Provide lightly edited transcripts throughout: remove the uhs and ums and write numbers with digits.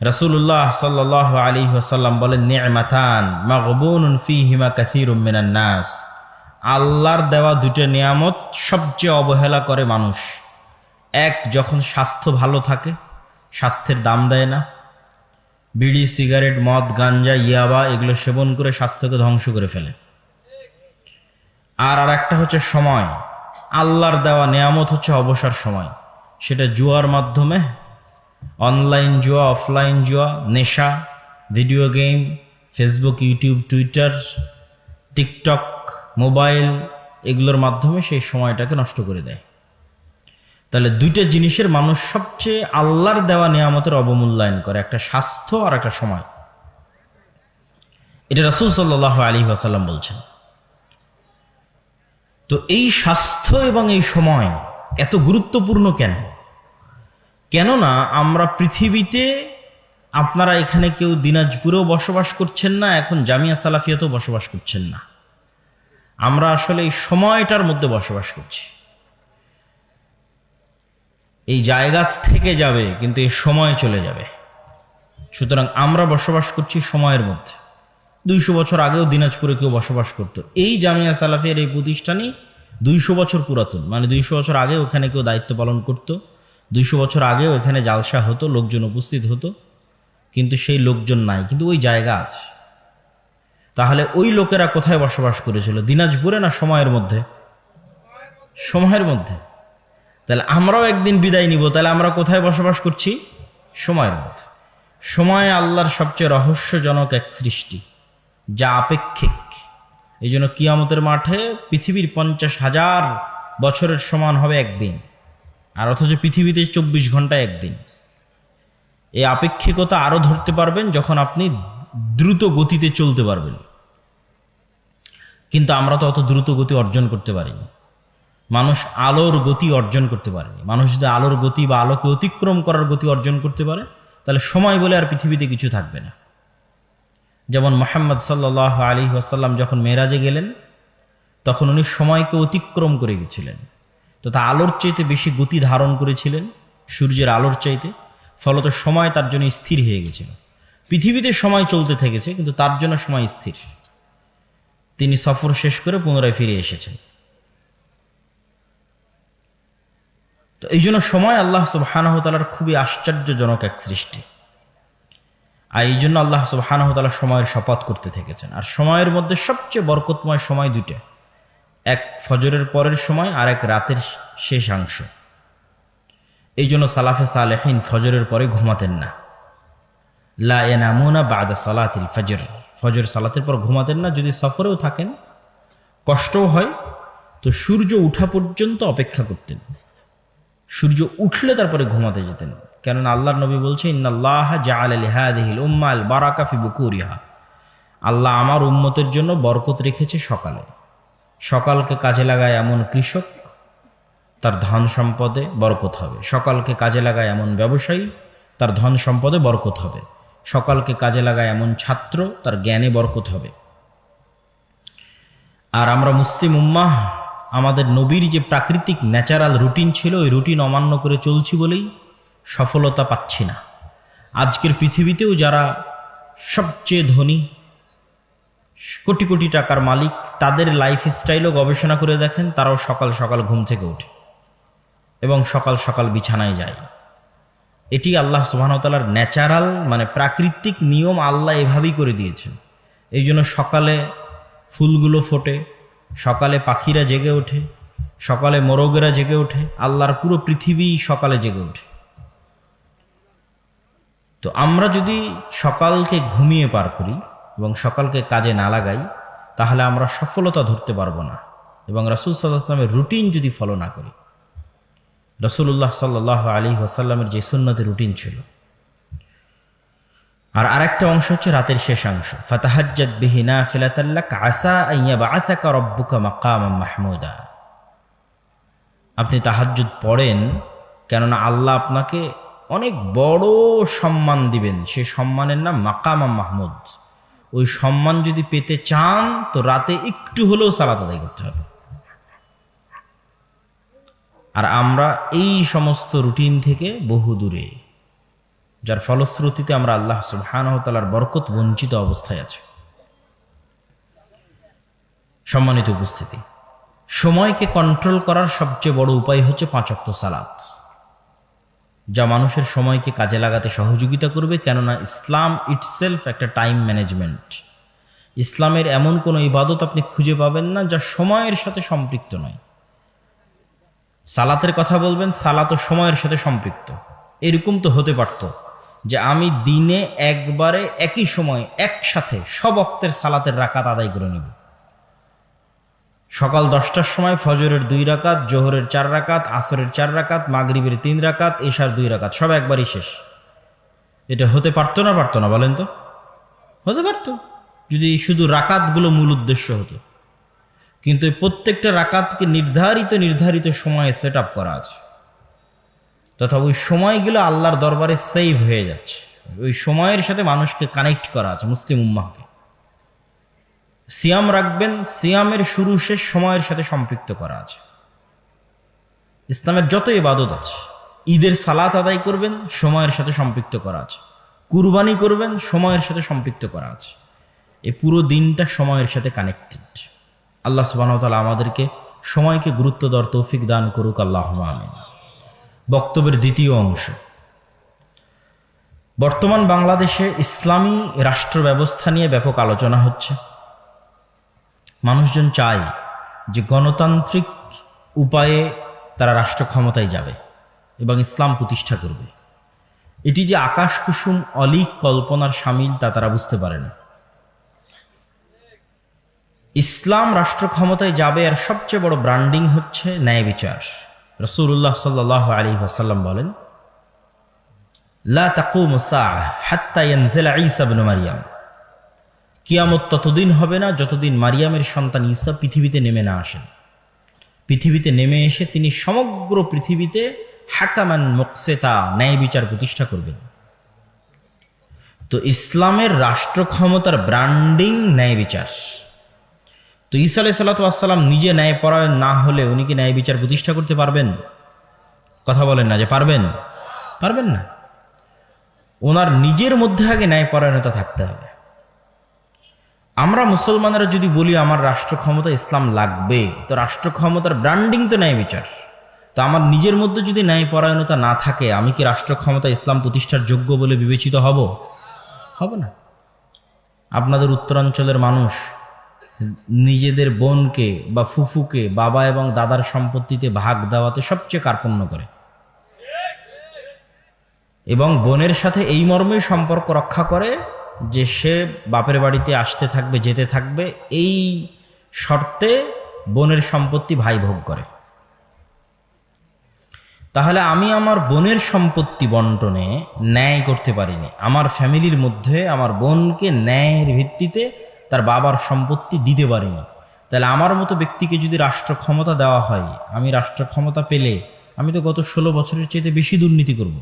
রাসূলুল্লাহ সাল্লাল্লাহু আলাইহি ওয়াসাল্লাম বলেন, নি'মাতান মাগবুনুন ফীহিমা কাসীরুম মিনান নাস। আল্লাহর দেওয়া দুটো নিয়ামত সবচেয়ে অবহেলা করে মানুষ। এক, যখন স্বাস্থ্য ভালো থাকে, স্বাস্থ্যের দাম দেয় না, বিড়ি, সিগারেট, মদ, গাঞ্জা, ইয়াবা এগুলো সেবন করে স্বাস্থ্যকে ধ্বংস করে ফেলে। আর একটা হচ্ছে সময়। আল্লাহর দেওয়া নিয়ামত হচ্ছে অবসর সময়, সেটা জুয়ার মাধ্যমে, অনলাইন জুয়া, অফলাইন জুয়া, নেশা, video game, Facebook, YouTube, Twitter, TikTok, mobile, এগুলোর মাধ্যমে সেই সময়টাকে নষ্ট করে দেয়। তাহলে দুইটা জিনিসের মানুষ সবচেয়ে আল্লাহর দেওয়া নিয়ামতের অবমূল্যায়ন করে, একটা স্বাস্থ্য আর একটা সময়। এটা রাসূল সাল্লাল্লাহু আলাইহি ওয়াসাল্লাম বলছেন। তো এই স্বাস্থ্য এবং এই সময় এত গুরুত্বপূর্ণ কেন? কেননা আমরা পৃথিবীতে, আপনারা এখানে কেউ দিনাজপুরেও বসবাস করছেন না, এখন জামিয়া সালাফিয়াতেও বসবাস করছেন না। আমরা আসলে এই সময়টার মধ্যে বসবাস করছি। এই জায়গা থেকে যাবে, কিন্তু এই সময় চলে যাবে। সুতরাং আমরা বসবাস করছি সময়ের মধ্যে। 200 বছর আগেও দিনাজপুরে কেউ বসবাস করত। এই জামিয়া সালাফিয়ার এই প্রতিষ্ঠানই 200 বছর পুরাতন, মানে 200 বছর আগে ওখানে কেউ দায়িত্ব পালন করত, 200 বছর আগেও এখানে জালসা হতো, লোকজন উপস্থিত হতো, কিন্তু সেই লোকজন নাই, কিন্তু ওই জায়গা আছে। তাহলে ওই লোকেরা কোথায় বসবাস করেছিল? দিনাজপুরে না সময়ের মধ্যে? সময়ের মধ্যে। তাহলে আমরাও একদিন বিদায় নিব, তাহলে আমরা কোথায় বসবাস করছি? সময়ের মধ্যে। সময় আল্লাহর সবচেয়ে রহস্যজনক এক সৃষ্টি, যা আপেক্ষিক। এই জন্য কিয়ামতের মাঠে পৃথিবীর 50,000 বছরের সমান হবে একদিন, আর অথচ পৃথিবীতে 24 ঘন্টায় একদিন। এই আপেক্ষিকতা আরো ধরতে পারবেন যখন আপনি দ্রুত গতিতে চলতে পারবেন। কিন্তু আমরা তো অত দ্রুত গতি অর্জন করতে পারিনি। মানুষ আলোর গতি অর্জন করতে পারেনি। মানুষ যদি আলোর গতি বা আলোকে অতিক্রম করার গতি অর্জন করতে পারে, তাহলে সময় বলে আর পৃথিবীতে কিছু থাকবে না। যেমন মুহাম্মদ সাল্লাল্লাহু আলাইহি ওয়াসাল্লাম যখন মেরাজে গেলেন, তখন উনি সময়কে অতিক্রম করে গেছিলেন। তো তা আলোর চাইতে বেশি গতি ধারণ করেছিলেন, সূর্যের আলোর চাইতে। ফলত সময় তার জন্য স্থির হয়ে গেছিল। পৃথিবীতে সময় চলতে থেকেছে, কিন্তু তার জন্য সময় স্থির। তিনি সফর শেষ করে পুনরায় ফিরে এসেছেন। তো এই জন্য সময় আল্লাহ সুবহানাহু ওয়া তাআলার খুবই আশ্চর্যজনক এক সৃষ্টি। আর এই জন্য আল্লাহ সুবহানাহু ওয়া তাআলা সময়ের শপথ করতে থেকেছেন। আর সময়ের মধ্যে সবচেয়ে বরকতময় সময় দুইটা, এক ফজরের পরের সময়, আর এক রাতের শেষাংশ। এই জন্য সালাফে সালেহিন ফজরের পরে ঘুমাতেন না। লা ইয়ানামুনা বা'দা সালাতিল ফজর, ফজর সালাতের পর ঘুমাতেন না। যদি সফরেও থাকেন, কষ্টও হয়, তো সূর্য উঠা পর্যন্ত অপেক্ষা করতেন। সূর্য উঠলে তারপরে ঘুমাতে যেতেন। কেননা আল্লাহর নবী বলছে, ইন্নাল্লাহা জাআলা লিহাযিহিল উম্মাল বারাকা ফি বুকুরিহা। আল্লাহ আমার উম্মতের জন্য বরকত রেখেছে সকালে। সকালকে কাজে লাগায় এমন কৃষক, তার ধন সম্পদে বরকত হবে। সকালকে কাজে লাগায় এমন ব্যবসায়ী, তার ধন সম্পদে বরকত হবে। সকালকে কাজে লাগায় এমন ছাত্র, তার জ্ঞানে বরকত হবে। আর আমরা মুসলিম উম্মাহ, আমাদের নবীর যে প্রাকৃতিক ন্যাচারাল রুটিন ছিল, ওই রুটিন অমান্য করে চলছি বলেই সফলতা পাচ্ছি না। আজকের পৃথিবীতেও যারা সবচেয়ে ধনী, কোটি কোটি টাকার মালিক, তাদের লাইফস্টাইলও গবেষণা করে দেখেন, তারাও সকাল সকাল ঘুম থেকে ওঠে এবং সকাল সকাল বিছানায় যায়। এটি আল্লাহ সুবহানাহু ওয়া তাআলার ন্যাচারাল, মানে প্রাকৃতিক নিয়ম। আল্লাহ এভাবেই করে দিয়েছেন। এই জন্য সকালে ফুলগুলো ফোটে, সকালে পাখিরা জেগে ওঠে, সকালে মোরগেরা জেগে ওঠে, আল্লাহর পুরো পৃথিবী সকালে জেগে ওঠে। তো আমরা যদি সকালকে ঘুমিয়ে পার করি এবং সকালকে কাজে না লাগাই, তাহলে আমরা সফলতা ধরতে পারবো না। এবং রাসূল সাল্লাল্লাহু আলাইহি ওয়াসাল্লামের রুটিন যদি ফলো না করি, রাসূলুল্লাহ সাল্লাল্লাহু আলাইহি ওয়াসাল্লামের যে সুন্নতের রুটিন ছিল। আর আরেকটা অংশ হচ্ছে রাতের শেষাংশ, ফাতাহাজ্জাদ বিহি নাফিলাতাল লাক আসা আন ইয়াবআসাকা রাব্বুকা মাকামান মাহমুদা। আপনি তাহাজ্জুদ পড়েন, কেননা আল্লাহ আপনাকে অনেক বড় সম্মান দিবেন। সেই সম্মানের নাম মাকামান মাহমুদ। ওই সম্মান যদি পেতে চান, তো রাতে একটু হলেও সালাত আদায় করতে হবে। আর আমরা এই সমস্ত রুটিন থেকে বহু দূরে। যার ফলশ্রুতিতে আমরা আল্লাহ সুবহানাহু ওয়া তাআলার বরকত বঞ্চিত অবস্থায় আছি। সম্মানিত উপস্থিতি, সময়কে কন্ট্রোল করার সবচেয়ে বড় উপায় হচ্ছে 5 ওয়াক্ত সালাত, যা মানুষের সময়কে কাজে লাগাতে সহযোগিতা করবে। কেননা ইসলাম ইটসেলফ একটা টাইম ম্যানেজমেন্ট। ইসলামের এমন কোনো ইবাদত আপনি খুঁজে পাবেন না যা সময়ের সাথে সম্পৃক্ত নয়। সালাতের কথা বলবেন, সালাতও সময়ের সাথে সম্পৃক্ত। এরকম তো হতে পারত যে আমি দিনে একবারে একই সময় একসাথে সব ওয়াক্তের সালাতের রাকাত আদায় করে নেব। সকাল 10টার সময় ফজরের 2 রাকাত, জোহরের 4 রাকাত, আসরের 4 রাকাত, মাগরিবের 3 রাকাত, এশার 2 রাকাত, সব একবারই শেষ। এটা হতে পারতো না বলেন তো? হতে পারত যদি শুধু রাকাতগুলো মূল উদ্দেশ্য হতো। কিন্তু এই প্রত্যেকটা রাকাতকে নির্ধারিত সময়ে সেট আপ করা আছে, তথা ওই সময়গুলো আল্লাহর দরবারে সেভ হয়ে যাচ্ছে। ওই সময়ের সাথে মানুষকে কানেক্ট করা আছে, মুসলিম উম্মাহকে। সিয়াম রাখবেন, সিয়ামের শুরু শেষ সময়ের সাথে সম্পৃক্ত করা আছে। ইসলামের যত ইবাদত আছে, ঈদের সালাত আদায় করবেন, সময়ের সাথে সম্পৃক্ত করা আছে। কুরবানি করবেন, সময়ের সাথে সম্পৃক্ত করা আছে। এই পুরো দিনটা সময়ের সাথে কানেক্টেড। আল্লাহ সুবহানাহু ওয়া তাআলা আমাদেরকে সময়কে গুরুত্ব দেওয়ার তৌফিক দান করুক, আল্লাহুম্মা আমিন। বক্তব্যের দ্বিতীয় অংশ, বর্তমান বাংলাদেশে ইসলামী রাষ্ট্র ব্যবস্থা নিয়ে ব্যাপক আলোচনা হচ্ছে। মানুষজন চায় যে গণতান্ত্রিক উপায়ে তারা রাষ্ট্র ক্ষমতায় যাবে এবং ইসলাম প্রতিষ্ঠা করবে। এটি যে আকাশ কুসুম অলীক কল্পনার শামিল তা তারা বুঝতে পারে না। ইসলাম রাষ্ট্র ক্ষমতায় যাবে আর সবচেয়ে বড় ব্র্যান্ডিং হচ্ছে ন্যায় বিচার। রাসূলুল্লাহ সাল্লাল্লাহু আলাইহি ওয়াসাল্লাম বলেন, লা তাকুমু সাআহ হাত্তা ইয়ানজিলা ঈসা ইবনে মারইয়াম। কিয়ামত ততদিন হবে না যতদিন মারিয়ামের সন্তান ঈসা পৃথিবীতে নেমে না আসেন। পৃথিবীতে নেমে এসে তিনি সমগ্র পৃথিবীতে হাকামান মুকসিতা, ন্যায় বিচার প্রতিষ্ঠা করবেন। তো ইসলামের রাষ্ট্র ক্ষমতার ব্র্যান্ডিং ন্যায় বিচার। তো ঈসা আলাইহিস সালাতু ওয়াস সালাম নিজে ন্যায়পরায়ণ না হলে উনি কি ন্যায় বিচার প্রতিষ্ঠা করতে পারবেন? কথা বলেন না যে পারবেন? পারবেন না। ওনার নিজের মধ্যে আগে ন্যায়পরায়ণতা থাকতে হবে। আমরা মুসলমানেরা যদি বলি আমার রাষ্ট্র ক্ষমতা ইসলাম লাগবে, তো রাষ্ট্র ক্ষমতার ব্র্যান্ডিং তো ন্যায় বিচার। তো আমার নিজের মধ্যে যদি ন্যায়পরায়ণতা না থাকে, আমি কি রাষ্ট্র ক্ষমতা ইসলাম প্রতিষ্ঠার যোগ্য বলে বিবেচিত হব? হবে না। আপনাদের উত্তরাঞ্চলের মানুষ নিজেদের বোনকে বা ফুফুকে বাবা এবং দাদার সম্পত্তিতে ভাগ দেওয়াতে সবচেয়ে কার্পণ্য করে, এবং বোনের সাথে এই মর্মেই সম্পর্ক রক্ষা করে যে সে বাপের বাড়িতে আসতে থাকবে, যেতে থাকবে, এই শর্তে বোনের সম্পত্তি ভাই ভোগ করে। তাহলে আমি আমার বোনের সম্পত্তি বন্টনে ন্যায় করতে পারিনি। আমার ফ্যামিলির মধ্যে আমার বোনকে ন্যায়ের ভিত্তিতে তার বাবার সম্পত্তি দিতে পারিনি। তাহলে আমার মতো ব্যক্তিকে যদি রাষ্ট্র ক্ষমতা দেওয়া হয়, আমি রাষ্ট্র ক্ষমতা পেলে আমি তো গত 16 বছরের চেয়ে বেশি দুর্নীতি করব।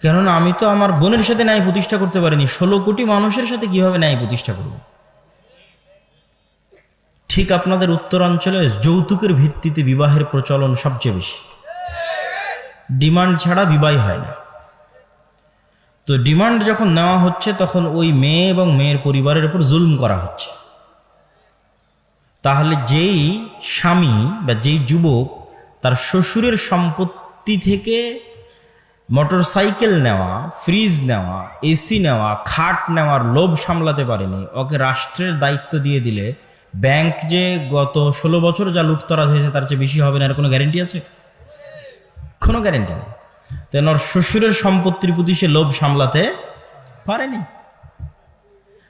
কেননা আমি তো আমার বোনের সাথে ন্যায় প্রতিষ্ঠা করতে পারিনি, 16 কোটি মানুষের সাথে কিভাবে ন্যায় প্রতিষ্ঠা করব? ঠিক আপনাদের উত্তরাঞ্চলে যৌতুকের ভিত্তিতে বিবাহের প্রচলন সবচেয়ে বেশি। ডিমান্ড ছাড়া বিবাহ হয় না। তো ডিমান্ড যখন নেওয়া হচ্ছে, তখন ওই মেয়ে এবং মেয়ের পরিবারের উপর জুলুম করা হচ্ছে। তাহলে যেই স্বামী বা যেই যুবক তার শ্বশুরের সম্পত্তি থেকে মোটরসাইকেল নেওয়া, ফ্রিজ নেওয়া, এসি নেওয়া, খাট নেওয়ার লোভ সামলাতে পারেনি, ওকে রাষ্ট্রের দায়িত্ব দিয়ে দিলে ব্যাংক যে গত 16 বছর যা লুটতরাজ হয়েছে তার চেয়ে বেশি হবে না, এর কোনো গ্যারেন্টি আছে? কোনো গ্যারেন্টি নেই। তেন ওর শ্বশুরের সম্পত্তির প্রতি সে লোভ সামলাতে পারেনি।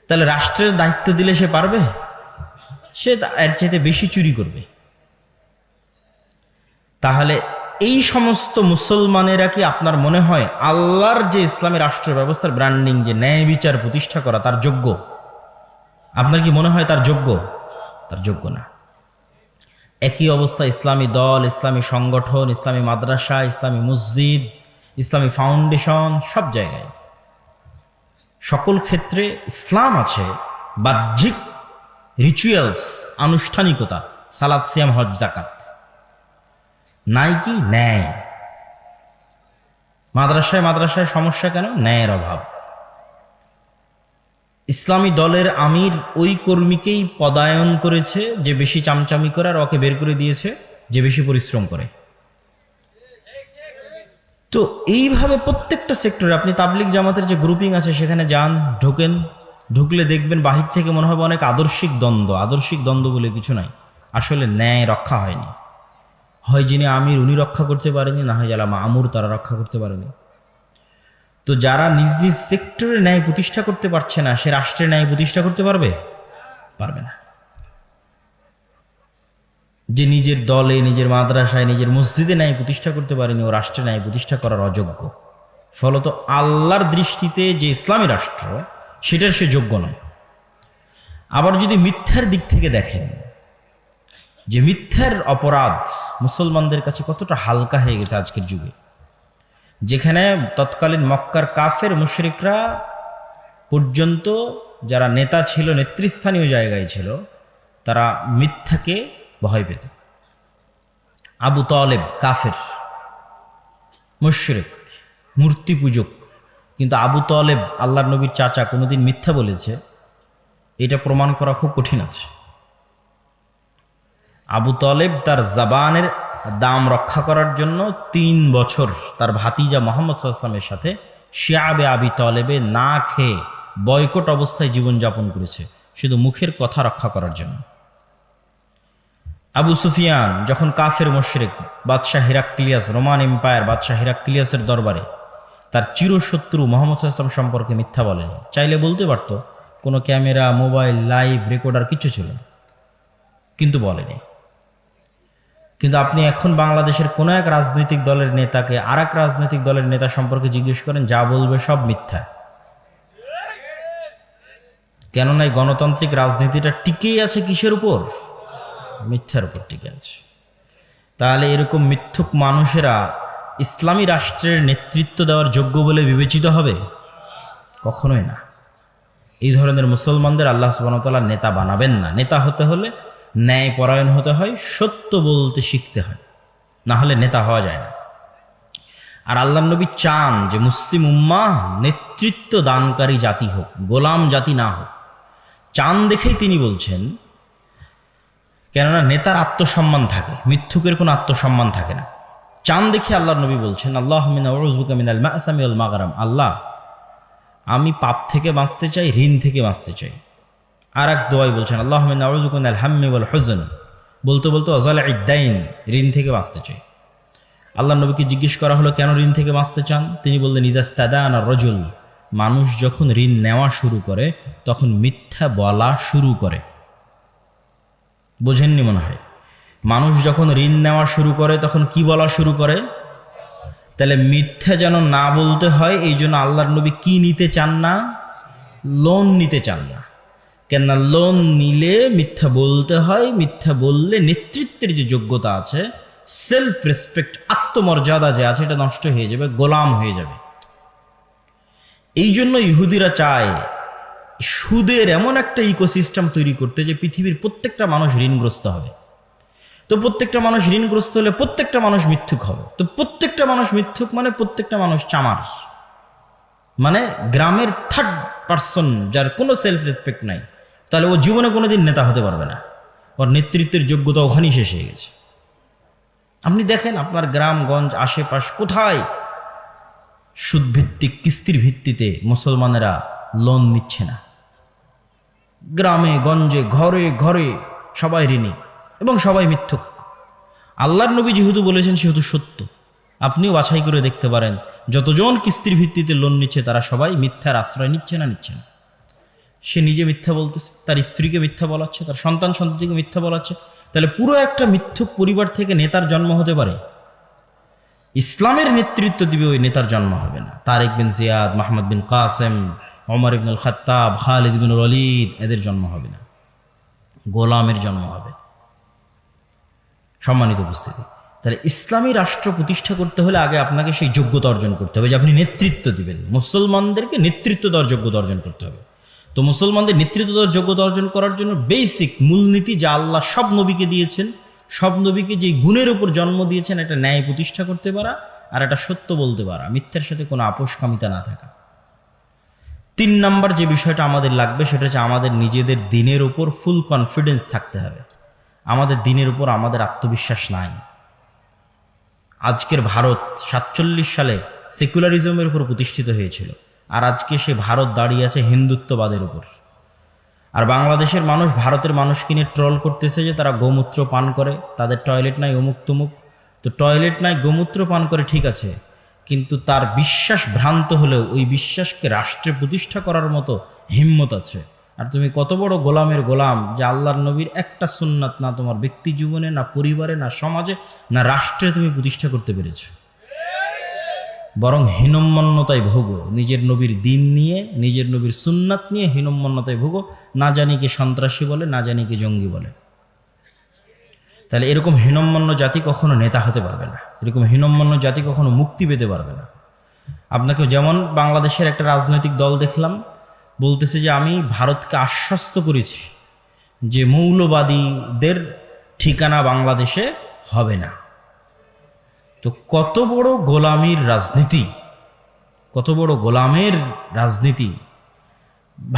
তাহলে রাষ্ট্রের দায়িত্ব দিলে সে পারবে? সে এর চাইতে বেশি চুরি করবে। তাহলে এই সমস্ত মুসলমানেরা কি আপনার মনে হয় আল্লাহর যে ইসলামী রাষ্ট্র ব্যবস্থার ব্র্যান্ডিং, যে ন্যায় বিচার প্রতিষ্ঠা করা, তার যোগ্য? আপনার কি মনে হয় তার যোগ্য? তার যোগ্য না। একই অবস্থা ইসলামী দল, ইসলামী সংগঠন, ইসলামী মাদ্রাসা, ইসলামী মসজিদ, ইসলামী ফাউন্ডেশন, সব জায়গায় সকল ক্ষেত্রে ইসলাম আছে, বাহ্যিক রিচুয়ালস, আনুষ্ঠানিকতা, সালাত, সিয়াম, হজ, যাকাত, নাই কি ন্যায়। মাদ্রাসায় মাদ্রাসায় সমস্যা কেন? ন্যায়ের অভাব। ইসলামী দলের আমির ওই কর্মীকেই পদায়ন করেছে যে বেশি চামচামি করে, আর ওকে বের করে দিয়েছে যে বেশি পরিশ্রম করে। তো এইভাবে প্রত্যেকটা সেক্টরে আপনি তাবলিগ জামাতের যে গ্রুপিং আছে সেখানে যান, ঢোকেন, ঢুকলে দেখবেন বাহির থেকে মনে হবে অনেক আদর্শিক দ্বন্দ্ব। আদর্শিক দ্বন্দ্ব বলে কিছু নাই, আসলে ন্যায় রক্ষা হয়নি। হয় যিনি আমির উনি রক্ষা করতে পারেনি, না হয় যারা মামুর তারা রক্ষা করতে পারেনি। তো যারা নিজ নিজ সেক্টরে ন্যায় প্রতিষ্ঠা করতে পারছে না, সে রাষ্ট্রে ন্যায় প্রতিষ্ঠা করতে পারবে? পারবে না। যে নিজের দলে, নিজের মাদ্রাসায়, নিজের মসজিদে ন্যায় প্রতিষ্ঠা করতে পারেনি, ও রাষ্ট্রে ন্যায় প্রতিষ্ঠা করার অযোগ্য। ফলত আল্লাহর দৃষ্টিতে যে ইসলামী রাষ্ট্র, সেটার সে যোগ্য নয়। আবার যদি মিথ্যার দিক থেকে দেখেন, যে মিথ্যার অপরাধ মুসলমানদের কাছে কতটা হালকা হয়ে গেছে আজকের যুগে, যেখানে তৎকালীন মক্কার কাফের মুশরিকরা পর্যন্ত যারা নেতা ছিল, নেতৃস্থানীয় জায়গায় ছিল, তারা মিথ্যাকে ভয় পেত। আবু তালেব কাফের, মুশরিক, মূর্তি পূজক, কিন্তু আবু তালেব আল্লাহর নবীর চাচা, কোনোদিন মিথ্যা বলেছে এটা প্রমাণ করা খুব কঠিন আছে। আবু তালেব তার জবানের দাম রক্ষা করার জন্য 3 বছর তার ভাতিজা মুহাম্মদ সাল্লাল্লাহু আলাইহি ওয়াসাল্লামের সাথে শিয়াবে আবি তালেবে না খেয়ে বয়কট অবস্থায় জীবনযাপন করেছে, শুধু মুখের কথা রক্ষা করার জন্য। আবু সুফিয়ান যখন কাফের মুশরিক, বাদশাহ হিরাক্লিয়াস, রোমান এম্পায়ার বাদশাহ হিরাক্লিয়াসের দরবারে তার চিরশত্রু মুহাম্মদ সাল্লাল্লাহু আলাইহি ওয়াসাল্লাম সম্পর্কে মিথ্যা বলেনি। চাইলে বলতে পারত, কোনো ক্যামেরা, মোবাইল, লাইভ রেকর্ডার কিছু ছিল না, কিন্তু বলেনি। কিন্তু আপনি এখন বাংলাদেশের কোনো এক রাজনৈতিক দলের নেতাকে আর এক রাজনৈতিক দলের নেতা সম্পর্কে জিজ্ঞেস করেন, যা বলবে সব মিথ্যা। কেননা এই গণতান্ত্রিক রাজনীতিটা টিকেই আছে কিসের উপর? মিথ্যার উপর টিকে আছে। তাহলে এরকম মিথ্যুক মানুষেরা ইসলামী রাষ্ট্রের নেতৃত্ব দেওয়ার যোগ্য বলে বিবেচিত হবে? কখনোই না। এই ধরনের মুসলমানদের আল্লাহ সুবহানাহু ওয়া তাআলা নেতা বানাবেন না। নেতা হতে হলে ন্যায় পরায়ণ হতে হয়, সত্য বলতে শিখতে হয়, না হলে নেতা হওয়া যায় না। আর আল্লাহর নবী চান যে মুসলিম উম্মাহ নেতৃত্ব দানকারী জাতি হোক, গোলাম জাতি না হোক। চান দেখেই তিনি বলছেন, কেননা নেতার আত্মসম্মান থাকে, মিথ্যুকের কোনো আত্মসম্মান থাকে না। চান দেখে আল্লাহর নবী বলছেন, আল্লাহুম্মা আউযুবিকা মিনাল মা'সামি ওয়াল মাগরাম, আল্লাহ আমি পাপ থেকে বাঁচতে চাই, ঋণ থেকে বাঁচতে চাই। আর এক দোয়াই বলছেন, আল্লাহুম্মা আউযুবিকা মিনাল হাম্মি ওয়াল হুজন, বলতে বলতে ওয়াজালাইদ দাইন, ঋণ থেকে বাঁচতে চাই। আল্লাহর নবীকে জিজ্ঞেস করা হলো, কেন ঋণ থেকে বাঁচতে চান? তিনি বললেন, ইজাস্তাদানা রাজুল, মানুষ যখন ঋণ নেওয়া শুরু করে তখন মিথ্যা বলা শুরু করে। বোঝেননি মনে হয়? মানুষ যখন ঋণ নেওয়া শুরু করে তখন কি বলা শুরু করে? তাহলে মিথ্যা যেন না বলতে হয়, এই জন্য আল্লাহর নবী কি নিতে চান না? লোন নিতে চান না। কেননা লোন নিলে মিথ্যা বলতে হয়, মিথ্যা বললে নেতৃত্বের যে যোগ্যতা আছে, সেলফ রেসপেক্ট, আত্মমর্যাদা যে আছে, এটা নষ্ট হয়ে যাবে, গোলাম হয়ে যাবে। এই জন্য ইহুদিরা চায় সুদের এমন একটা ইকোসিস্টেম তৈরি করতে যে পৃথিবীর প্রত্যেকটা মানুষ ঋণগ্রস্ত হবে। তো প্রত্যেকটা মানুষ ঋণগ্রস্ত হলে প্রত্যেকটা মানুষ মিথ্যুক হবে। তো প্রত্যেকটা মানুষ মিথ্যুক মানে প্রত্যেকটা মানুষ চামার, মানে গ্রামের 3rd পার্সন যার কোনো সেলফ রেসপেক্ট নাই, তাহলে ও জীবনে কোনোদিন নেতা হতে পারবে না। ওর নেতৃত্বের যোগ্যতা ওখানেই শেষ হয়ে গেছে। আপনি দেখেন আপনার গ্রামগঞ্জ আশেপাশ কোথায় সুদভিত্তিক, কিস্তির ভিত্তিতে মুসলমানেরা লোন নিচ্ছে না? গ্রামে গঞ্জে, ঘরে ঘরে সবাই ঋণী এবং সবাই মিথ্যুক। আল্লাহর নবী যেহেতু বলেছেন সেহেতু সত্য। আপনিও বাছাই করে দেখতে পারেন, যতজন কিস্তির ভিত্তিতে লোন নিচ্ছে তারা সবাই মিথ্যার আশ্রয় নিচ্ছে না নিচ্ছে না। সে নিজে মিথ্যা বলতেছে, তার স্ত্রীকে মিথ্যা বলাচ্ছে, তার সন্তান সন্ততিকে মিথ্যা বলাচ্ছে। তাহলে পুরো একটা মিথ্যুক পরিবার থেকে নেতার জন্ম হতে পারে? ইসলামের নেতৃত্ব দিবে ওই নেতার জন্ম হবে না। তারেক বিন জিয়াদ, মোহাম্মদ বিন কাসেম, ওমর ইবনুল খাত্তাব, খালিদ বিন ওয়ালিদ, এদের জন্ম হবে না, গোলামের জন্ম হবে। সম্মানিত উপস্থিতি, তাহলে ইসলামী রাষ্ট্র প্রতিষ্ঠা করতে হলে আগে আপনাকে সেই যোগ্যতা অর্জন করতে হবে যে আপনি নেতৃত্ব দিবেন। মুসলমানদেরকে নেতৃত্ব দেওয়ার যোগ্যতা অর্জন করতে হবে। তো মুসলমানদের নেতৃত্ব দেওয়ার যোগ্যতা অর্জন করার জন্য বেসিক মূলনীতি যা আল্লাহ সব নবীকে দিয়েছেন, সব নবীকে যে গুণের উপর জন্ম দিয়েছেন, একটা ন্যায় প্রতিষ্ঠা করতে পারা আর এটা সত্য বলতে পারা, মিথ্যার সাথে কোনো আপোষকামিতা না থাকা। 3 নাম্বার যে বিষয়টা আমাদের লাগবে সেটা হচ্ছে আমাদের নিজেদের দিনের উপর ফুল কনফিডেন্স থাকতে হবে। আমাদের দিনের উপর আমাদের আত্মবিশ্বাস নাই। আজকের ভারত 47 সালে সেকুলারিজমের উপর প্রতিষ্ঠিত হয়েছিল, আর আজকে সে ভারত দাঁড়িয়ে আছে হিন্দুত্ববাদের উপর। আর বাংলাদেশের মানুষ ভারতের মানুষকে নিয়ে ট্রল করতেছে যে তারা গোমূত্র পান করে, তাদের টয়লেট নাই, অমুক তমুক। তো টয়লেট নাই, গোমূত্র পান করে, ঠিক আছে, কিন্তু তার বিশ্বাস ভ্রান্ত হলেও ওই বিশ্বাসকে রাষ্ট্রে প্রতিষ্ঠা করার মতো হিম্মত আছে। আর তুমি কত বড় গোলামের গোলাম যে আল্লাহর নবীর একটা সুন্নাত না তোমার ব্যক্তি জীবনে, না পরিবারে, না সমাজে, না রাষ্ট্রে তুমি প্রতিষ্ঠা করতে পেরেছ। বরং হীনম্মন্যতায় ভোগো, নিজের নবীর দিন নিয়ে, নিজের নবীর সুন্নাত নিয়ে হীনম্মন্যতায় ভোগো। না জানি কি সন্ত্রাসী বলে, না জানি কি জঙ্গি বলে। তাহলে এরকম হীনম্মন্য জাতি কখনো নেতা হতে পারবে না, এরকম হীনম্মন্য জাতি কখনো মুক্তি পেতে পারবে না। আপনাকে যেমন বাংলাদেশের একটা রাজনৈতিক দল দেখলাম বলতেছে যে আমি ভারতকে আশ্বস্ত করেছি যে মৌলবাদীদের ঠিকানা বাংলাদেশে হবে না। তো কত বড় গোলামির রাজনীতি, কত বড় গোলামের রাজনীতি।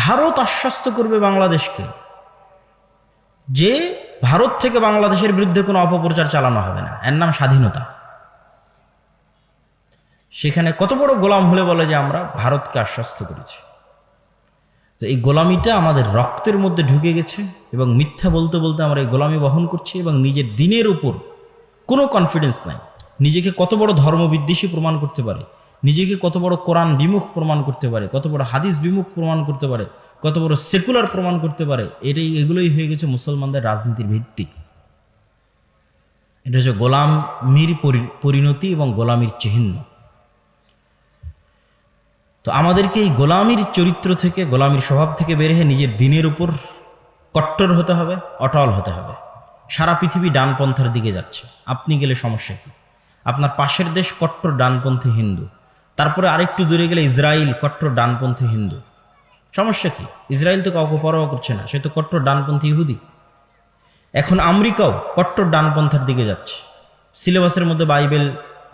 ভারত আশ্বস্ত করবে বাংলাদেশকে যে ভারত থেকে বাংলাদেশের বিরুদ্ধে কোনো অপপ্রচার চালানো হবে না, এর নাম স্বাধীনতা। সেখানে কত বড় গোলাম হলে বলে যে আমরা ভারতকে আশ্বস্ত করেছি। তো এই গোলামিটা আমাদের রক্তের মধ্যে ঢুকে গেছে এবং মিথ্যা বলতে বলতে আমরা এই গোলামি বহন করছি এবং নিজের দিনের উপর কোনো কনফিডেন্স নাই। নিজেকে কত বড় ধর্মবিদ্বেষী প্রমাণ করতে পারে, নিজেকে কত বড় কোরআন বিমুখ প্রমাণ করতে পারে, কত বড় হাদিস বিমুখ প্রমাণ করতে পারে, কত বড় সেকুলার প্রমাণ করতে পারে, এগুলোই হয়ে গেছে মুসলমানদের রাজনীতির ভিত্তি। এটা হচ্ছে গোলামির পরিণতি এবং গোলামির চিহ্ন। তো আমাদেরকে এই গোলামির চরিত্র থেকে, গোলামির স্বভাব থেকে বের হয়ে নিজের দিনের উপর কট্টর হতে হবে, অটল হতে হবে। সারা পৃথিবী ডানপন্থার দিকে যাচ্ছে, আপনি গেলে সমস্যা কি? আপনার পাশের দেশ কট্টর ডানপন্থী হিন্দু, তারপরে আরেকটু দূরে গেলে ইসরায়েল কট্টর ডানপন্থী হিন্দু। সমস্যা কি? ইসরায়েল তো কাউকে পরোয়া করছে না, সে তো কট্টর ডানপন্থী ইহুদি। এখন আমেরিকাও কট্টর ডানপন্থার দিকে যাচ্ছে, সিলেবাসের মধ্যে বাইবেল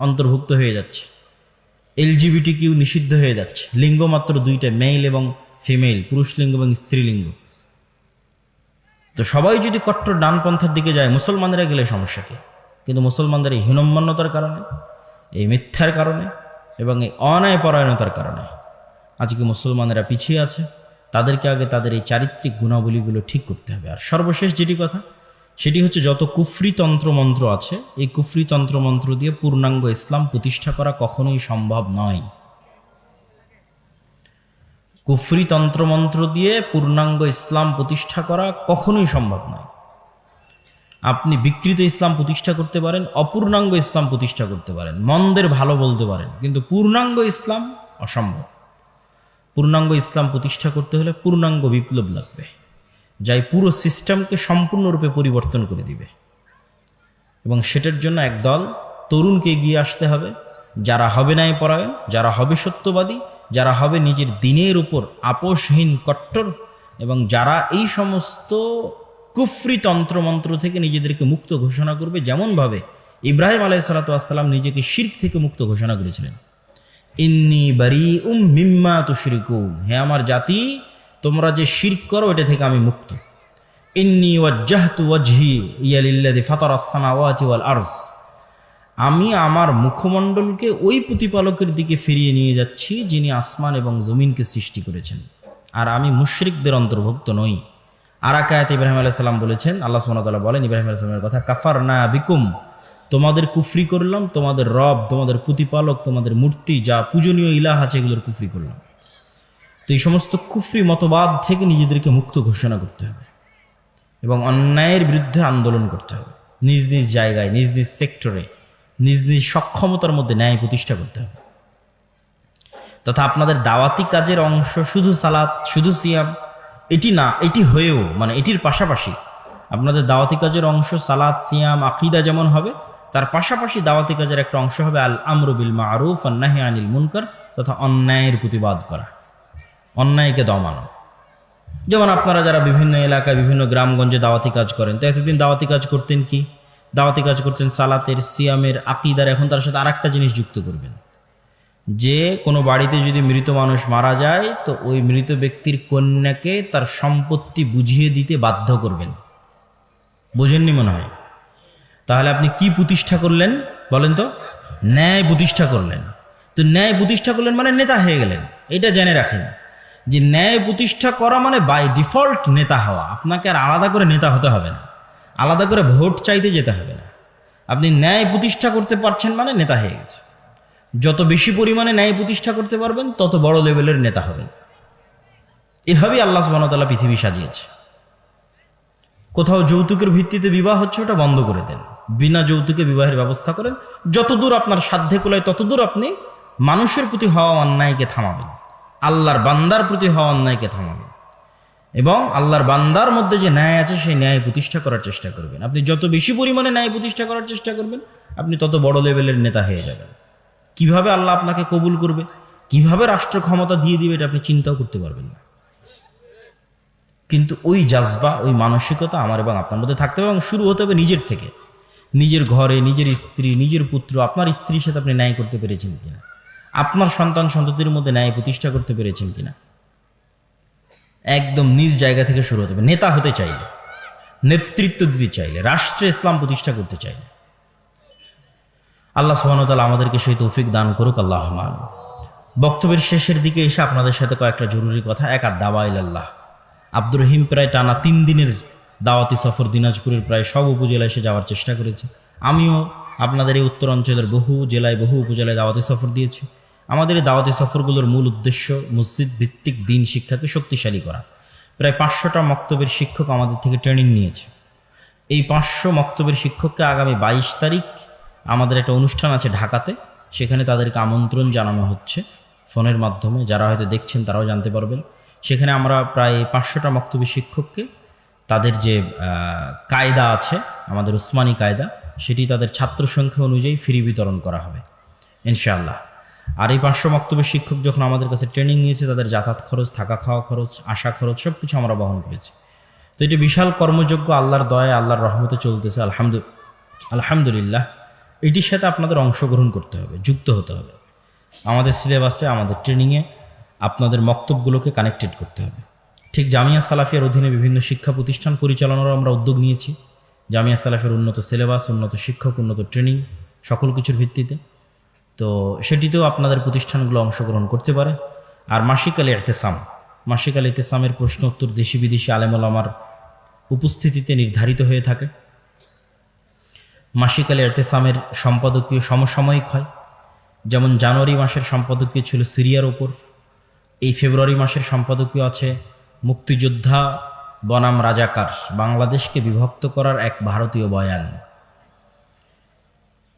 অন্তর্ভুক্ত হয়ে যাচ্ছে, LGBTQ নিষিদ্ধ হয়ে যাচ্ছে, লিঙ্গ মাত্র 2টা, মেল এবং ফিমেল, পুরুষ লিঙ্গ এবং স্ত্রীলিঙ্গ। তো সবাই যদি কট্টর ডানপন্থার দিকে যায়, মুসলমানেরা গেলে সমস্যা কি? কিন্তু মুসলমানদের এই হীনম্মন্যতার কারণে, এই মিথ্যার কারণে এবং এই অন্যায় পরায়ণতার কারণে আজকে মুসলমানেরা পিছিয়ে আছে। তাদেরকে আগে তাদের এই চারিত্রিক গুণাবলীগুলো ঠিক করতে হবে। আর সর্বশেষ যেটি কথা, সেটি হচ্ছে যত কুফরি তন্ত্রমন্ত্র আছে, এই কুফরি তন্ত্রমন্ত্র দিয়ে পূর্ণাঙ্গ ইসলাম প্রতিষ্ঠা করা কখনোই সম্ভব নয়। কুফরি তন্ত্রমন্ত্র দিয়ে পূর্ণাঙ্গ ইসলাম প্রতিষ্ঠা করা কখনোই সম্ভব নয়। আপনি বিকৃত ইসলাম প্রতিষ্ঠা করতে পারেন, অপূর্ণাঙ্গ ইসলাম প্রতিষ্ঠা করতে পারেন, মন্দের ভালো বলতে পারেন, কিন্তু পূর্ণাঙ্গ ইসলাম অসম্ভব। পূর্ণাঙ্গ ইসলাম প্রতিষ্ঠা করতে হলে পূর্ণাঙ্গ বিপ্লব লাগবে, যাই পুরো সিস্টেমকে সম্পূর্ণরূপে পরিবর্তন করে দিবে। এবং সেটার জন্য একদল তরুণকে এগিয়ে আসতে হবে, যারা হবে ন্যায় পরায়ণ, যারা হবে সত্যবাদী, যারা হবে নিজের দিনের উপর আপোষহীন কট্টর, এবং যারা এই সমস্ত কুফরি তন্ত্রমন্ত্র থেকে নিজেদেরকে মুক্ত ঘোষণা করবে, যেমনভাবে ইব্রাহিম আলাইহিস সালাতু ওয়াস সালাম নিজেকে শিরক থেকে মুক্ত ঘোষণা করেছিলেন। ইন্নী বারীউম মিম্মা তুশরিকুন, হে আমার জাতি, তোমরা যে শিরক করো এটা থেকে আমি মুক্ত। ইন্নী ওয়াজ্জাহতু ওয়াজহি লিল্লাযী ফাতারাস সামাওয়াতি ওয়াল আরজ, আমি আমার মুখমণ্ডলকে ওই প্রতিপালকের দিকে ফিরিয়ে নিয়ে যাচ্ছি যিনি আসমান এবং জমিনকে সৃষ্টি করেছেন, আর আমি মুশরিকদের অন্তর্ভুক্ত নই। আর এক আয়াতে ইব্রাহিম আলাইহিস সালাম বলেছেন, আল্লাহ সুবহানাহু ওয়া তাআলা বলেন ইব্রাহিম আলাইহিস সালামের কথা, কাফারনা বিকুম, তোমাদের কুফরি করলাম, তোমাদের রব, তোমাদের প্রতিপালক, তোমাদের মূর্তি, যা পূজনীয় ইলাহ আছে এগুলোর কুফরি করলাম। তো এই সমস্ত কুফরি মতবাদ থেকে নিজেদেরকে মুক্ত ঘোষণা করতে হবে এবং অন্যায়ের বিরুদ্ধে আন্দোলন করতে হবে। নিজ নিজ জায়গায়, নিজ নিজ সেক্টরে, নিজ নিজ সক্ষমতার মধ্যে ন্যায় প্রতিষ্ঠা করতে হবে। তথা আপনাদের দাওয়াতি কাজের অংশ শুধু সালাত, শুধু সিয়াম এটি না, এটি হয়েও মানে এটির পাশাপাশি আপনাদের দাওয়াতি কাজের অংশ সালাত, সিয়াম, আকীদা যেমন হবে, তার পাশাপাশি দাওয়াতি কাজের একটা অংশ হবে আল আমরু বিল মারুফ ওয়ান নাহি আনিল মুনকার, তথা অন্যায়ের প্রতিবাদ করা, অন্যায়কে দমানো। যেমন আপনারা যারা বিভিন্ন এলাকায়, বিভিন্ন গ্রামগঞ্জে দাওয়াতি কাজ করেন, তো এতদিন দাওয়াতি কাজ করতেন কি? দাওয়াতি কাজ করছেন, সালাতের, সিয়ামের, আকিদার, এখন তার সাথে আরেকটা জিনিস যুক্ত করবেন যে কোনো বাড়িতে যদি মৃত মানুষ মারা যায় তো ওই মৃত ব্যক্তির কন্যাকে তার সম্পত্তি বুঝিয়ে দিতে বাধ্য করবেন। বোঝেননি মনে হয়? তাহলে আপনি কি প্রতিষ্ঠা করলেন বলেন তো? ন্যায় প্রতিষ্ঠা করলেন। তো ন্যায় প্রতিষ্ঠা করলেন মানে নেতা হয়ে গেলেন। এটা জেনে রাখেন যে ন্যায় প্রতিষ্ঠা করা মানে বাই ডিফল্ট নেতা হওয়া। আপনাকে আর আলাদা করে নেতা হতে হবে না, আলাদা করে ভোট চাইতে যেতে হবে না। আপনি ন্যায় প্রতিষ্ঠা করতে পারছেন মানে নেতা হয়ে গেছে। যত বেশি পরিমাণে ন্যায় প্রতিষ্ঠা করতে পারবেন তত বড় লেভেলের নেতা হবেন। এভাবেই আল্লাহ সুবহানাহু ওয়া তাআলা পৃথিবী সাজিয়েছে। কোথাও যৌতুকের ভিত্তিতে বিবাহ হচ্ছে, ওটা বন্ধ করে দেন, বিনা যৌতুকে বিবাহের ব্যবস্থা করেন। যতদূর আপনার সাধ্যে কুলায় ততদূর আপনি মানুষের প্রতি হওয়া অন্যায়কে থামাবেন, আল্লাহর বান্দার প্রতি হওয়া অন্যায়কে থামাবেন, এবং আল্লাহর বান্দার মধ্যে যে ন্যায় আছে সেই ন্যায় প্রতিষ্ঠা করার চেষ্টা করবেন। আপনি যত বেশি পরিমাণে ন্যায় প্রতিষ্ঠা করার চেষ্টা করবেন আপনি তত বড় লেভেলের নেতা হয়ে যাবেন। কিভাবে আল্লাহ আপনাকে কবুল করবে, কিভাবে রাষ্ট্র ক্ষমতা দিয়ে দিবে, এটা আপনি চিন্তাও করতে পারবেন না। কিন্তু ওই জাজবা, ওই মানসিকতা আমার এবং আপনার মধ্যে থাকতে হবে, এবং শুরু হতে হবে নিজের থেকে। নিজের ঘরে নিজের স্ত্রী, নিজের পুত্র, আপনার স্ত্রীর সাথে আপনি ন্যায় করতে পেরেছেন কিনা, আপনার সন্তান সন্ততির মধ্যে ন্যায় প্রতিষ্ঠা করতে পেরেছেন কিনা, একদম নিজ জায়গা থেকে শুরু হতে হবে। নেতা হতে চাইলে, নেতৃত্ব দিতে চাইলে, রাষ্ট্রে ইসলাম প্রতিষ্ঠা করতে চাইলে। আল্লাহ সুবহানাহু ওয়া তাআলা আমাদেরকে সেই তৌফিক দান করুক, আল্লাহুম্মা আমিন। বক্তব্যের শেষের দিকে এসে আপনাদের সাথে কয়েকটা জরুরি কথা। এক, দাওয়া ইলাল্লাহ। আব্দুর রহিম প্রায় টানা 3 দিনের দাওয়াতি সফর দিনাজপুরের প্রায় সব উপজেলায় এসে যাওয়ার চেষ্টা করেছে। আমিও আপনাদের এই উত্তর অঞ্চলের বহু জেলায়, বহু উপজেলায় দাওয়াতি সফর দিয়েছি। আমাদের এই দাওয়াতি সফরগুলোর মূল উদ্দেশ্য মসজিদ ভিত্তিক দ্বীন শিক্ষাকে শক্তিশালী করা। প্রায় 500টা মক্তবের শিক্ষক আমাদের থেকে ট্রেনিং নিয়েছে। এই 500 মক্তবের শিক্ষককে আগামী 22 তারিখ আমাদের একটা অনুষ্ঠান আছে ঢাকাতে, সেখানে তাদেরকে আমন্ত্রণ জানানো হচ্ছে ফোনের মাধ্যমে। যারা হয়তো দেখছেন তারাও জানতে পারবেন। সেখানে আমরা প্রায় 500টা মক্তবী শিক্ষককে তাদের যে কায়দা আছে, আমাদের উসমানী কায়দা, সেটি তাদের ছাত্র সংখ্যা অনুযায়ী ফ্রি বিতরণ করা হবে ইনশাআল্লাহ। আর এই 500 মক্তবের শিক্ষক যখন আমাদের কাছে ট্রেনিং নিয়েছে, তাদের যাতায়াত খরচ, থাকা খাওয়া খরচ, আসা খরচ সব কিছু আমরা বহন করেছি। তো এটি বিশাল কর্মযোগ্য, আল্লাহর দয়া, আল্লাহর রহমতে চলতেছে আলহামদুলিল্লাহ। এটির সাথে আপনাদের অংশগ্রহণ করতে হবে, যুক্ত হতে হবে। আমাদের সিলেবাসে, আমাদের ট্রেনিংয়ে আপনাদের মক্তবগুলোকে কানেক্টেড করতে হবে। ঠিক জামিয়া সালাফিয়ার অধীনে বিভিন্ন শিক্ষা প্রতিষ্ঠান পরিচালনারও আমরা উদ্যোগ নিয়েছি। জামিয়া সালাফিয়ার উন্নত সিলেবাস, উন্নত শিক্ষক, উন্নত ট্রেনিং, সকল কিছুর ভিত্তিতে। তো সেটিতেও আপনাদের প্রতিষ্ঠানগুলো অংশগ্রহণ করতে পারে। আর মাসিক আল ইতিসাম, মাসিক আল ইতিসামের প্রশ্ন উত্তর দেশি বিদেশি আলেম ওলামার উপস্থিতিতে নির্ধারিত হয়ে থাকে। মাসিক আল ইতিসামের সম্পাদকীয় সমসাময়িক হয়। যেমন জানুয়ারি মাসের সম্পাদকীয় ছিল সিরিয়ার ওপর, এই ফেব্রুয়ারি মাসের সম্পাদকীয় আছে মুক্তিযোদ্ধা বনাম রাজাকার, বাংলাদেশকে বিভক্ত করার এক ভারতীয় বয়ান।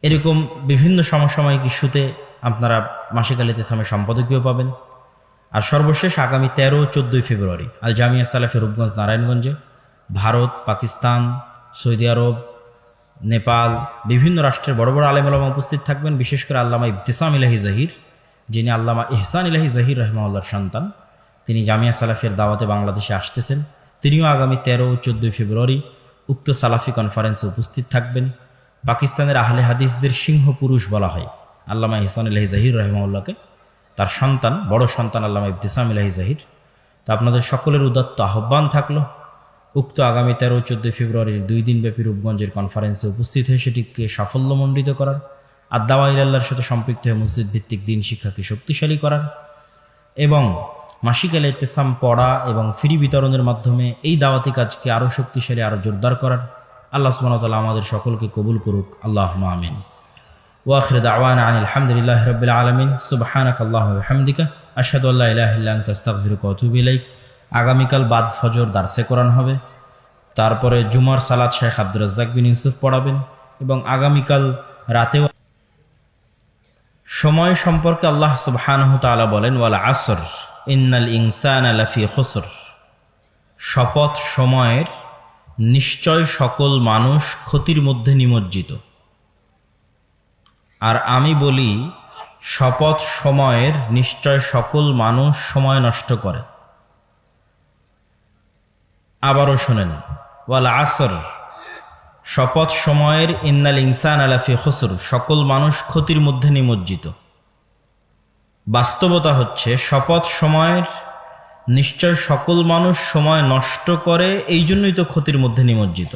এরকম বিভিন্ন সমসাময়িক ইস্যুতে আপনারা মাসিক আল ইতিসামের সম্পাদকীয় পাবেন। আর সর্বশেষ আগামী 13-14 ফেব্রুয়ারি আল জামিয়া সালাফিয়া রূপগঞ্জ নারায়ণগঞ্জে ভারত, পাকিস্তান, সৌদি আরব, নেপাল, বিভিন্ন রাষ্ট্রের বড় বড় আলেম ওলামা উপস্থিত থাকবেন। বিশেষ করে আল্লামা ইবতিসাম ইলাহি জহির, যিনি আল্লামা ইহসান ইলাহি জহির রাহিমাহুল্লাহর সন্তান, তিনি জামিয়া সালাফিয়ার দাওয়াতে বাংলাদেশে আসতেছেন। তিনিও আগামী 13-14 ফেব্রুয়ারি উক্ত সালাফি কনফারেন্সে উপস্থিত থাকবেন। পাকিস্তানের আহলে হাদিসদের সিংহ পুরুষ বলা হয় আল্লামা ইহসান ইলাহি জহির রাহিমাহুল্লাহকে, তার সন্তান, বড় সন্তান আল্লামা ইবতিসাম ইলাহি জহির। তা আপনাদের সকলের উদাত্ত আহ্বান থাকলো উক্ত আগামী 13-14 ফেব্রুয়ারির 2 দিনব্যাপী রূপগঞ্জের কনফারেন্সে উপস্থিত হয়ে সেটিকে সাফল্যমণ্ডিত করার, আর দাওয়া ইলাল্লাহর সাথে সম্পৃক্ত হয়ে মসজিদ ভিত্তিক দ্বীন শিক্ষাকে শক্তিশালী করার, এবং মাসিক আল ইতিসাম পড়া এবং ফ্রি বিতরণের মাধ্যমে এই দাওয়াতি কাজকে আরও শক্তিশালী, আরও জোরদার করার। আল্লাহ সুবহানাহু ওয়া তাআলা আমাদের সকলকে কবুল করুক, আল্লাহুম্মা আমিন। ওয়া আখিরু দাওয়ানা আনিল হামদুলিল্লাহি রাব্বিল আলামিন। সুবহানাকাল্লাহুম্মা ওয়া বিহামদিকা আশহাদু আল্লা ইলাহা ইল্লা আনতা আস্তাগফিরুকা ওয়া আতুবু ইলাইক। আগামীকাল বাদ ফজর দারসে কোরআন হবে, তারপরে জুমার সালাত শেখ আব্দুর রাজ্জাক বিন ইউসুফ পড়াবেন, এবং আগামীকাল রাতেও। সময় সম্পর্কে আল্লাহ সুবহানাহু ওয়া তাআলা বলেন, ওয়াল আসর ইন্নাল ইনসানা লাফি খুসর। শপথ সময়ের, নিশ্চয় সকল মানুষ ক্ষতির মধ্যে নিমজ্জিত। আর আমি বলি, শপথ সময়ের, নিশ্চয় সকল মানুষ সময় নষ্ট করে। আবারও শোনেন, ওয়াল আসর, শপথ সময়ের, ইন্নাল ইনসান আলাফি খুসর, সকল মানুষ ক্ষতির মধ্যে নিমজ্জিত। বাস্তবতা হচ্ছে শপথ সময়ের, নিশ্চয় সকল মানুষ সময় নষ্ট করে, এই জন্যই তো ক্ষতির মধ্যে নিমজ্জিত।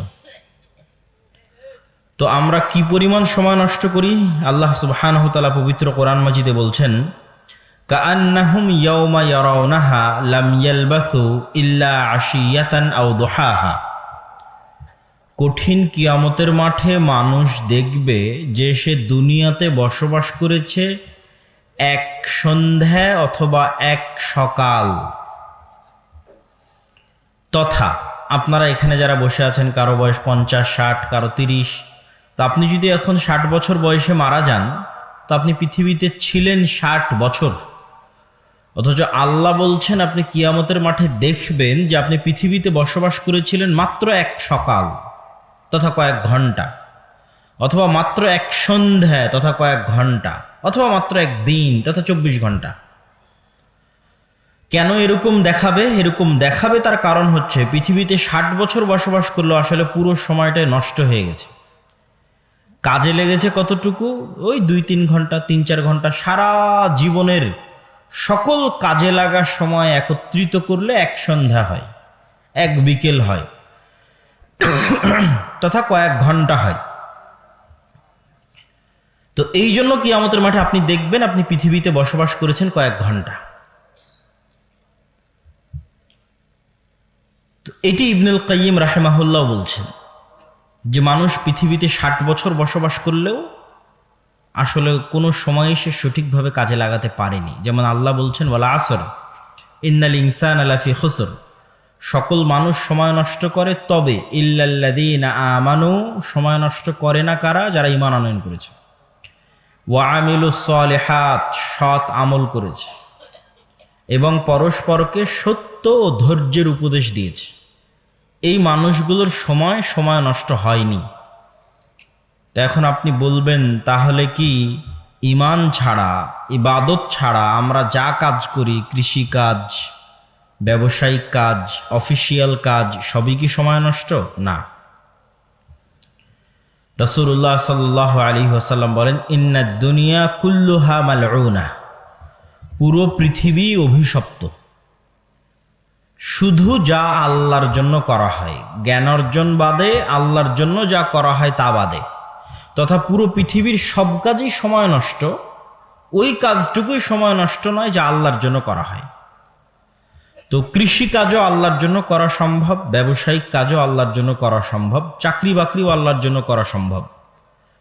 তো আমরা কি পরিমাণ সময় নষ্ট করি? আল্লাহ সুবহানাহু ওয়া তাআলা পবিত্র কোরআন মাজিদে বলছেন, কাআন্নাহুম ইয়াওমা ইয়ারাউনাহা লাম ইয়ালবাসু ইল্লা আশিয়াতান আও দুহাহা। কঠিন কিয়ামতের মাঠে মানুষ দেখবে যে সে দুনিয়াতে বসবাস করেছে এক সন্ধ্যা অথবা এক সকাল। তথা আপনারা এখানে যারা বসে আছেন, কারো বয়স 50, 60, কারো 30, তো আপনি যদি এখন 60 বছর বয়সে মারা যান, তো আপনি পৃথিবীতে ছিলেন 60 বছর। অথচ আল্লাহ বলছেন আপনি কিয়ামতের মাঠে দেখবেন যে আপনি পৃথিবীতে বসবাস করেছিলেন মাত্র এক সকাল তথা কয়েক ঘন্টা, অথবা মাত্র এক সন্ধ্যা তথা কয়েক ঘন্টা, অথবা মাত্র এক দিন তথা 24 ঘন্টা। কেন এরকম দেখাবে? এরকম দেখাবে তার কারণ হচ্ছে পৃথিবীতে 60 বছর বসবাস করলেও আসলে পুরো সময়টাই নষ্ট হয়ে গেছে। কাজে লেগেছে কতটুকু? ওই 2-3 ঘন্টা, 3-4 ঘন্টা। সারা জীবনের সকল কাজে লাগা সময় একত্রিত করলে এক সন্ধ্যা হয়, এক বিকেল হয়, তথা কয়েক ঘন্টা হয়। তো এই জন্য কিয়ামতের মাঠে আপনি দেখবেন আপনি পৃথিবীতে বসবাস করেছেন কয়েক ঘন্টা। তো এটি ইবনুল কাইয়িম রাহিমাহুল্লাহ বলছেন যে মানুষ পৃথিবীতে 60 বছর বসবাস করলেও আসলে কোনো সময় সে সঠিকভাবে কাজে লাগাতে পারেনি। যেমন আল্লাহ বলছেন, ওয়াল আসর ইন্নাল ইনসানা লাফি খুসর, সকল মানুষ সময় নষ্ট করে, তবে ইল্লাল্লাযীনা আমানু, সময় নষ্ট করে না কারা? যারা ঈমান আনয়ন করেছে, ওয়া আমিলুস সালিহাত, সৎ আমল করেছে, এবং পরস্পরকে সত্য ও ধৈর্যের উপদেশ দিয়েছে। এই মানুষগুলোর সময় নষ্ট হয়নি। তো এখন আপনি বলবেন, তাহলে কি ঈমান ছাড়া, ইবাদত ছাড়া আমরা যা কাজ করি, কৃষিকাজ, ব্যবসায়িক কাজ, অফিসিয়াল কাজ, সবই কি সময় নষ্ট? না। রাসূলুল্লাহ সাল্লাল্লাহু আলাইহি ওয়াসাল্লাম বলেন, ইন্নাদ দুনিয়া কুল্লুহা মালউনা, পুরো পৃথিবী অভিশপ্ত। শুধু যা আল্লাহর জন্য করা হয়, জ্ঞান অর্জন বাদে আল্লাহর জন্য যা করা হয় তা বাদে, তথা পুরো পৃথিবীর সব কাজই সময় নষ্ট, ওই কাজটুকুই সময় নষ্ট নয় যা আল্লাহর জন্য করা হয়। তো কৃষি কাজও আল্লাহর জন্য করা সম্ভব, ব্যবসায়িক কাজও আল্লাহর জন্য করা সম্ভব, চাকরি বাকরিও আল্লাহর জন্য করা সম্ভব,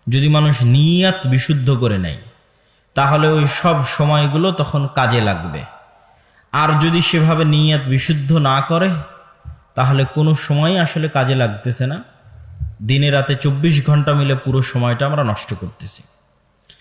যদি মানুষ নিয়াত বিশুদ্ধ করে নেয়, তাহলে ওই সব সময়গুলো তখন কাজে লাগবে। আর যদি সেভাবে নিয়াত বিশুদ্ধ না করে, তাহলে কোনো সময় আসলে কাজে লাগতেছে না। দিনে রাতে 24 ঘন্টা মিলে পুরো সময়টা আমরা নষ্ট করতেছি।